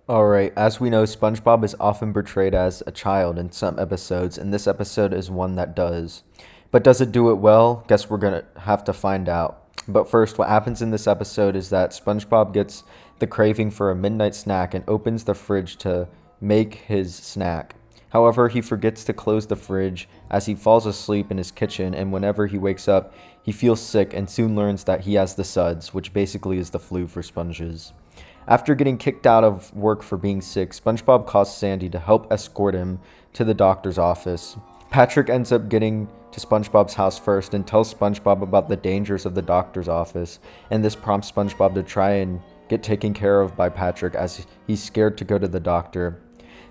Alright, as we know, SpongeBob is often portrayed as a child in some episodes, and this episode is one that does. But does it do it well? Guess we're gonna have to find out. But first, what happens in this episode is that SpongeBob gets the craving for a midnight snack and opens the fridge to make his snack. However, he forgets to close the fridge as he falls asleep in his kitchen, and whenever he wakes up, he feels sick and soon learns that he has the Suds, which basically is the flu for sponges. After getting kicked out of work for being sick, SpongeBob calls Sandy to help escort him to the doctor's office. Patrick ends up getting to SpongeBob's house first and tells SpongeBob about the dangers of the doctor's office, and this prompts SpongeBob to try and get taken care of by Patrick as he's scared to go to the doctor.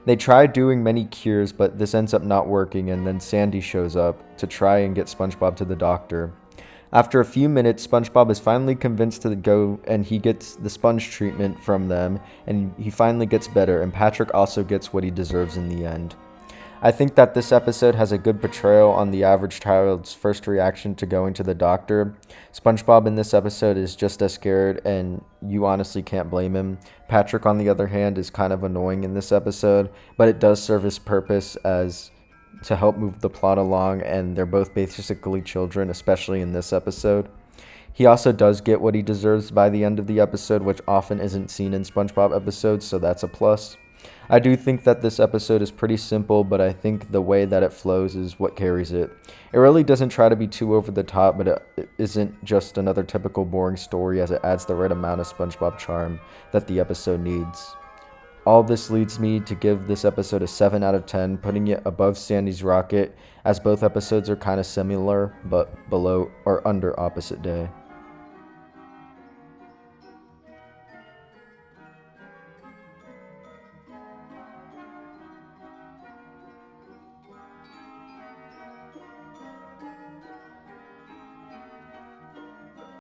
They try doing many cures, but this ends up not working, and then Sandy shows up to try and get SpongeBob to the doctor. After a few minutes, SpongeBob is finally convinced to go and he gets the sponge treatment from them and he finally gets better, and Patrick also gets what he deserves in the end. I think that this episode has a good portrayal on the average child's first reaction to going to the doctor. SpongeBob in this episode is just as scared, and you honestly can't blame him. Patrick, on the other hand, is kind of annoying in this episode, but it does serve its purpose as to help move the plot along, and they're both basically children, especially in this episode. He also does get what he deserves by the end of the episode, which often isn't seen in SpongeBob episodes, so that's a plus. I do think that this episode is pretty simple, but I think the way that it flows is what carries it. It really doesn't try to be too over the top, but it isn't just another typical boring story, as it adds the right amount of SpongeBob charm that the episode needs. All this leads me to give this episode a 7 out of 10, putting it above Sandy's Rocket, as both episodes are kind of similar, but below or under Opposite Day.